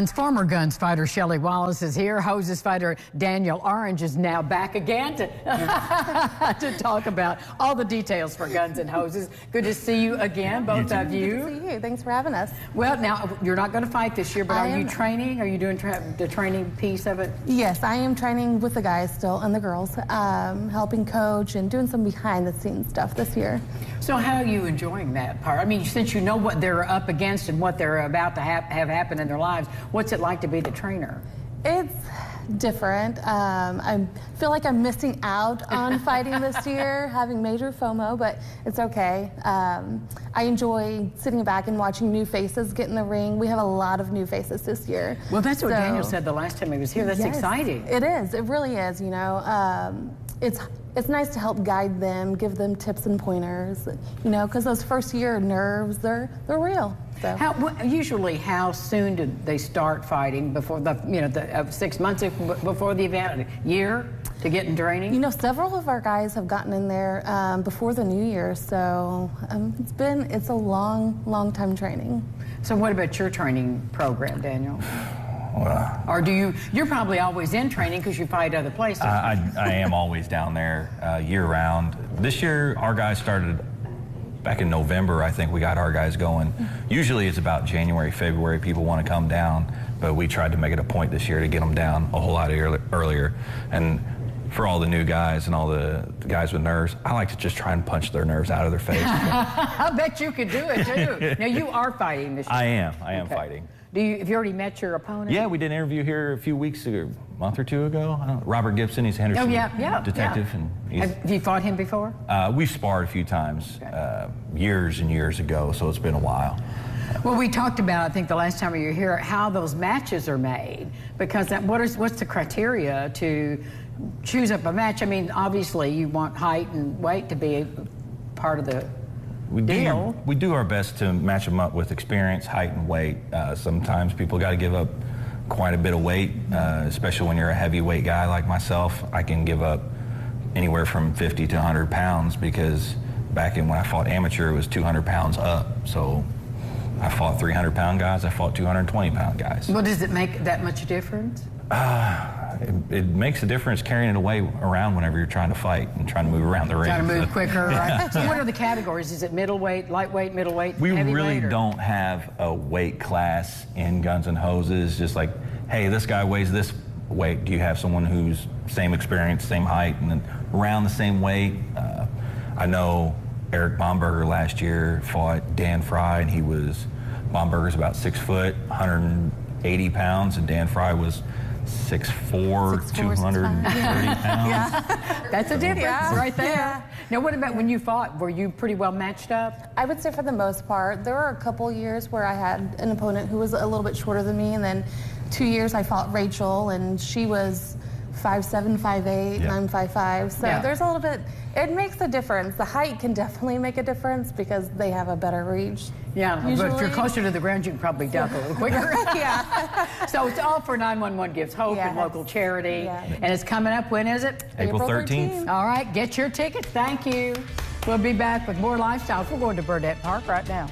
Former Guns fighter Shelley Wallace is here. Hoses fighter Daniel Orange is now back again to, to talk about all the details for Guns and Hoses. Good to see you again, both of you. Good to see you. Thanks for having us. Well, now, you're not going to fight this year, but are you training? Are you doing the training piece of it? Yes, I am training with the guys still and the girls, helping coach and doing some behind-the-scenes stuff this year. So how are you enjoying that part? I mean, since you know what they're up against and what they're about to have happen in their lives, what's it like to be the trainer? It's different. I feel like I'm missing out on fighting this year, having major FOMO, but it's okay. I enjoy sitting back and watching new faces get in the ring. We have a lot of new faces this year. Well, that's what Daniel said the last time he was here. That's exciting. It is. It really is, you know. It's nice to help guide them, give them tips and pointers, you know, because those first year nerves, they're real. So. Usually, how soon do they start fighting? Before the 6 months before the event, a year to get in training? You know, several of our guys have gotten in there before the new year, so it's a long time training. So what about your training program, Daniel? Or you're probably always in training because you fight other places. I am always down there year-round. This year, our guys started back in November. I think we got our guys going. Usually it's about January, February, people want to come down, but we tried to make it a point this year to get them down a whole lot earlier. And for all the new guys and all the guys with nerves, I like to just try and punch their nerves out of their face. I bet you could do it, too. Now, you are fighting this year. I am fighting. Have you already met your opponent? Yeah, we did an interview here a few weeks ago, a month or two ago. Robert Gibson, he's a Henderson detective. Yeah. And have you fought him before? We've sparred a few times, years and years ago, so it's been a while. Well, we talked about, I think the last time you were here, how those matches are made. Because what's the criteria to choose up a match? I mean, obviously you want height and weight to be a part of the deal. We do our best to match them up with experience, height, and weight. Sometimes people got to give up quite a bit of weight, especially when you're a heavyweight guy like myself. I can give up anywhere from 50 to 100 pounds because back when I fought amateur, it was 200 pounds up. So I fought 300-pound guys, I fought 220-pound guys. Well, does it make that much difference? It makes a difference carrying it around whenever you're trying to fight and trying to move around the ring. Trying to move quicker, right? So what are the categories? Is it middleweight, lightweight, middleweight, We heavyweight, really don't have a weight class in Guns and Hoses. Just like, hey, this guy weighs this weight. Do you have someone who's same experience, same height, and then around the same weight? I know Eric Bomberger last year fought Dan Fry, and Bomberger's about 6 foot, 180 pounds, and Dan Fry was 6'4", 230 pounds. Yeah. That's a difference right there. Yeah. Now, what about when you fought? Were you pretty well matched up? I would say for the most part. There were a couple years where I had an opponent who was a little bit shorter than me, and then 2 years I fought Rachel, and she was 5'7", 5'8", and I'm 5'5". So there's a little bit, it makes a difference. The height can definitely make a difference because they have a better reach. Yeah, usually. But if you're closer to the ground, you can probably duck a little quicker. Yeah. So it's all for 911 Gives Hope and local charity. Yeah. And it's coming up, when is it? April 13th. All right, get your tickets. Thank you. We'll be back with more Lifestyles. We're going to Burdett Park right now.